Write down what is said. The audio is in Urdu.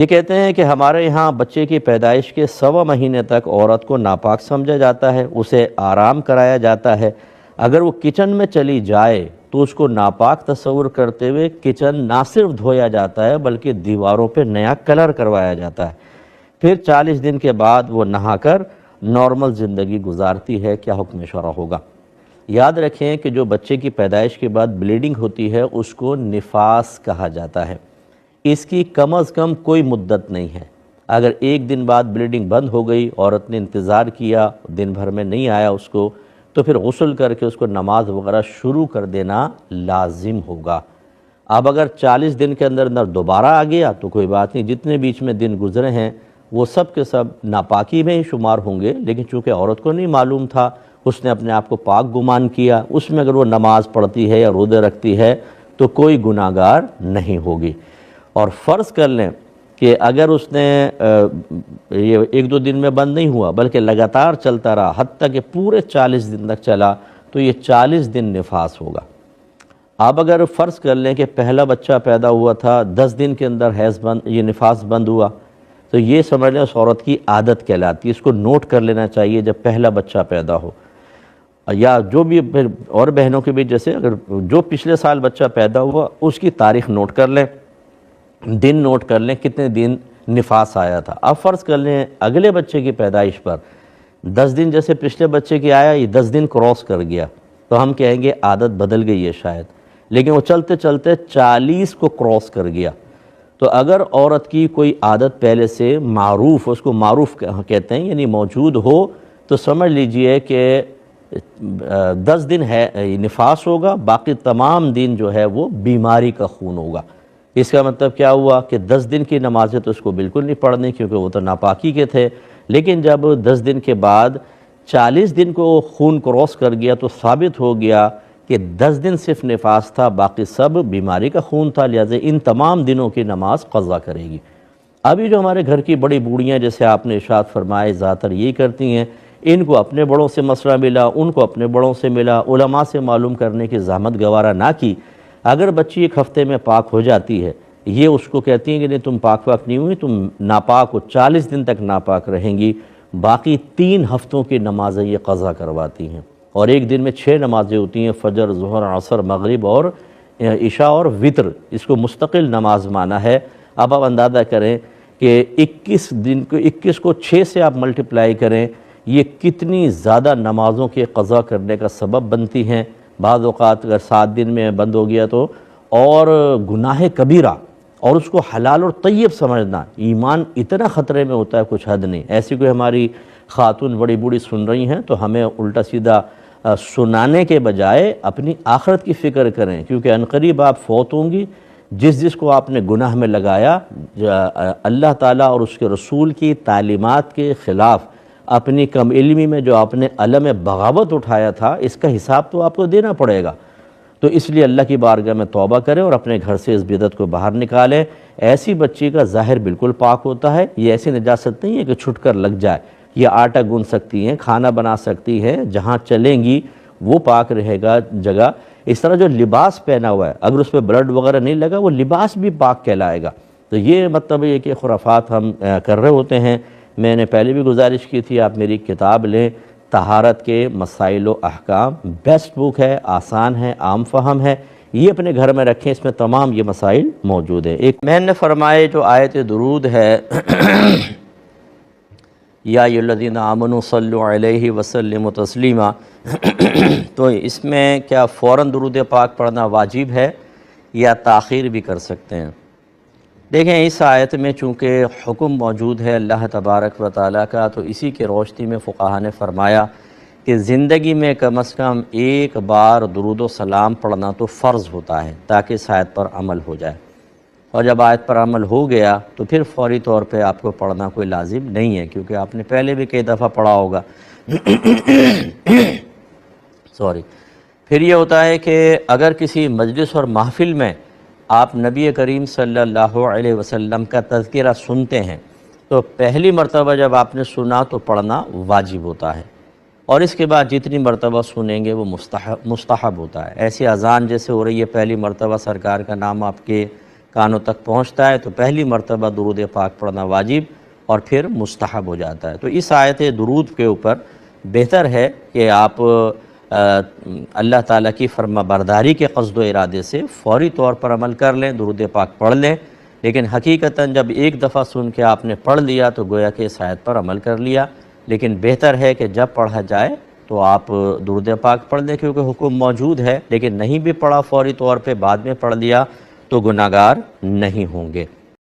یہ کہتے ہیں کہ ہمارے یہاں بچے کی پیدائش کے 1.25 مہینے تک عورت کو ناپاک سمجھا جاتا ہے، اسے آرام کرایا جاتا ہے۔ اگر وہ کچن میں چلی جائے تو اس کو ناپاک تصور کرتے ہوئے کچن نہ صرف دھویا جاتا ہے بلکہ دیواروں پہ نیا کلر کروایا جاتا ہے۔ پھر 40 دن کے بعد وہ نہا کر نارمل زندگی گزارتی ہے۔ کیا حکم شرع ہوگا؟ یاد رکھیں کہ جو بچے کی پیدائش کے بعد بلیڈنگ ہوتی ہے اس کو نفاس کہا جاتا ہے۔ اس کی کم از کم کوئی مدت نہیں ہے۔ اگر 1 دن بعد بلیڈنگ بند ہو گئی، عورت نے انتظار کیا، دن بھر میں نہیں آیا اس کو، تو پھر غسل کر کے اس کو نماز وغیرہ شروع کر دینا لازم ہوگا۔ اب اگر 40 دن کے اندر دوبارہ آ گیا تو کوئی بات نہیں، جتنے بیچ میں دن گزرے ہیں وہ سب کے سب ناپاکی میں ہی شمار ہوں گے، لیکن چونکہ عورت کو نہیں معلوم تھا، اس نے اپنے آپ کو پاک گمان کیا، اس میں اگر وہ نماز پڑھتی ہے یا روزے رکھتی ہے تو کوئی گناہگار نہیں ہوگی۔ اور فرض کر لیں کہ اگر اس نے یہ 1-2 دن میں بند نہیں ہوا بلکہ لگاتار چلتا رہا حتیٰ کہ پورے 40 دن تک چلا تو یہ 40 دن نفاس ہوگا۔ اب اگر فرض کر لیں کہ پہلا بچہ پیدا ہوا تھا، 10 دن کے اندر یہ نفاس بند ہوا، تو یہ سمجھ لیں اس عورت کی عادت کہلاتی ہے۔ اس کو نوٹ کر لینا چاہیے جب پہلا بچہ پیدا ہو، یا جو بھی اور بہنوں کے بھی، جیسے اگر جو پچھلے سال بچہ پیدا ہوا اس کی تاریخ نوٹ کر لیں، دن نوٹ کر لیں کتنے دن نفاس آیا تھا۔ اب فرض کر لیں اگلے بچے کی پیدائش پر 10 دن جیسے پچھلے بچے کی آیا، یہ 10 دن کراس کر گیا تو ہم کہیں گے عادت بدل گئی ہے شاید، لیکن وہ چلتے چلتے 40 کو کراس کر گیا۔ تو اگر عورت کی کوئی عادت پہلے سے معروف، اس کو معروف کہتے ہیں، یعنی موجود ہو، تو سمجھ لیجئے کہ 10 دن ہے نفاس ہوگا، باقی تمام دن جو ہے وہ بیماری کا خون ہوگا۔ اس کا مطلب کیا ہوا کہ 10 دن کی نمازیں تو اس کو بالکل نہیں پڑھنی، کیونکہ وہ تو ناپاکی کے تھے، لیکن جب 10 دن کے بعد 40 دن کو خون کراس کر گیا تو ثابت ہو گیا کہ 10 دن صرف نفاس تھا، باقی سب بیماری کا خون تھا، لہذا ان تمام دنوں کی نماز قضا کرے گی۔ ابھی جو ہمارے گھر کی بڑی بوڑھیاں، جیسے آپ نے ارشاد فرمائے، زیادہ تر یہی کرتی ہیں، ان کو اپنے بڑوں سے مسئلہ ملا، ان کو اپنے بڑوں سے ملا، علماء سے معلوم کرنے کی زحمت گوارہ نہ کی۔ اگر بچی 1 ہفتے میں پاک ہو جاتی ہے، یہ اس کو کہتی ہیں کہ نہیں تم پاک نہیں ہوئی، تم ناپاک ہو، 40 دن تک ناپاک رہیں گی، باقی 3 ہفتوں کی نمازیں یہ قضا کرواتی ہیں۔ اور 1 دن میں 6 نمازیں ہوتی ہیں، فجر، ظہر، عصر، مغرب اور عشاء اور وتر، اس کو مستقل نماز مانا ہے۔ اب آپ اندازہ کریں کہ 21 کو 6 سے آپ ملٹیپلائی کریں، یہ کتنی زیادہ نمازوں کے قضا کرنے کا سبب بنتی ہیں۔ بعض اوقات اگر 7 دن میں بند ہو گیا تو، اور گناہ کبیرہ، اور اس کو حلال اور طیب سمجھنا، ایمان اتنا خطرے میں ہوتا ہے کچھ حد نہیں۔ ایسی کوئی ہماری خاتون بڑی بوڑھی سن رہی ہیں تو ہمیں الٹا سیدھا سنانے کے بجائے اپنی آخرت کی فکر کریں، کیونکہ عنقریب آپ فوت ہوں گی۔ جس کو آپ نے گناہ میں لگایا، اللہ تعالیٰ اور اس کے رسول کی تعلیمات کے خلاف اپنی کم علمی میں جو آپ نے علم بغاوت اٹھایا تھا، اس کا حساب تو آپ کو دینا پڑے گا۔ تو اس لیے اللہ کی بارگاہ میں توبہ کریں اور اپنے گھر سے اس بدعت کو باہر نکالیں۔ ایسی بچی کا ظاہر بالکل پاک ہوتا ہے، یہ ایسی نجاست نہیں ہے کہ چھٹ کر لگ جائے۔ یہ آٹا گون سکتی ہیں، کھانا بنا سکتی ہے، جہاں چلیں گی وہ پاک رہے گا جگہ۔ اس طرح جو لباس پہنا ہوا ہے، اگر اس پہ بلڈ وغیرہ نہیں لگا، وہ لباس بھی پاک کہلائے گا۔ تو یہ مطلب یہ کہ خرافات ہم کر رہے ہوتے ہیں۔ میں نے پہلے بھی گزارش کی تھی، آپ میری کتاب لیں، طہارت کے مسائل و احکام، بیسٹ بک ہے، آسان ہے، عام فہم ہے، یہ اپنے گھر میں رکھیں، اس میں تمام یہ مسائل موجود ہیں۔ ایک میں نے فرمائے جو آیت درود ہے، یا ایھا الذین آمنوا صلوا علیہ وسلموا تسلیما، تو اس میں کیا فوراً درود پاک پڑھنا واجب ہے یا تاخیر بھی کر سکتے ہیں؟ دیکھیں، اس آیت میں چونکہ حکم موجود ہے اللہ تبارک و تعالیٰ کا، تو اسی کے روشنی میں فقہا نے فرمایا کہ زندگی میں کم از کم 1 بار درود و سلام پڑھنا تو فرض ہوتا ہے، تاکہ اس آیت پر عمل ہو جائے۔ اور جب آیت پر عمل ہو گیا تو پھر فوری طور پہ آپ کو پڑھنا کوئی لازم نہیں ہے، کیونکہ آپ نے پہلے بھی کئی دفعہ پڑھا ہوگا۔ پھر یہ ہوتا ہے کہ اگر کسی مجلس اور محفل میں آپ نبی کریم صلی اللہ علیہ وسلم کا تذکرہ سنتے ہیں تو پہلی مرتبہ جب آپ نے سنا تو پڑھنا واجب ہوتا ہے، اور اس کے بعد جتنی مرتبہ سنیں گے وہ مستحب ہوتا ہے۔ ایسی اذان جیسے ہو رہی ہے، پہلی مرتبہ سرکار کا نام آپ کے کانوں تک پہنچتا ہے تو پہلی مرتبہ درود پاک پڑھنا واجب اور پھر مستحب ہو جاتا ہے۔ تو اس آیت درود کے اوپر بہتر ہے کہ آپ اللہ تعالیٰ کی فرما برداری کے قصد و ارادے سے فوری طور پر عمل کر لیں، درود پاک پڑھ لیں، لیکن حقیقتاً جب ایک دفعہ سن کے آپ نے پڑھ لیا تو گویا کہ اس آیت پر عمل کر لیا، لیکن بہتر ہے کہ جب پڑھا جائے تو آپ درود پاک پڑھ لیں، کیونکہ حکم موجود ہے، لیکن نہیں بھی پڑھا فوری طور پہ بعد میں پڑھ لیا تو گناہگار نہیں ہوں گے۔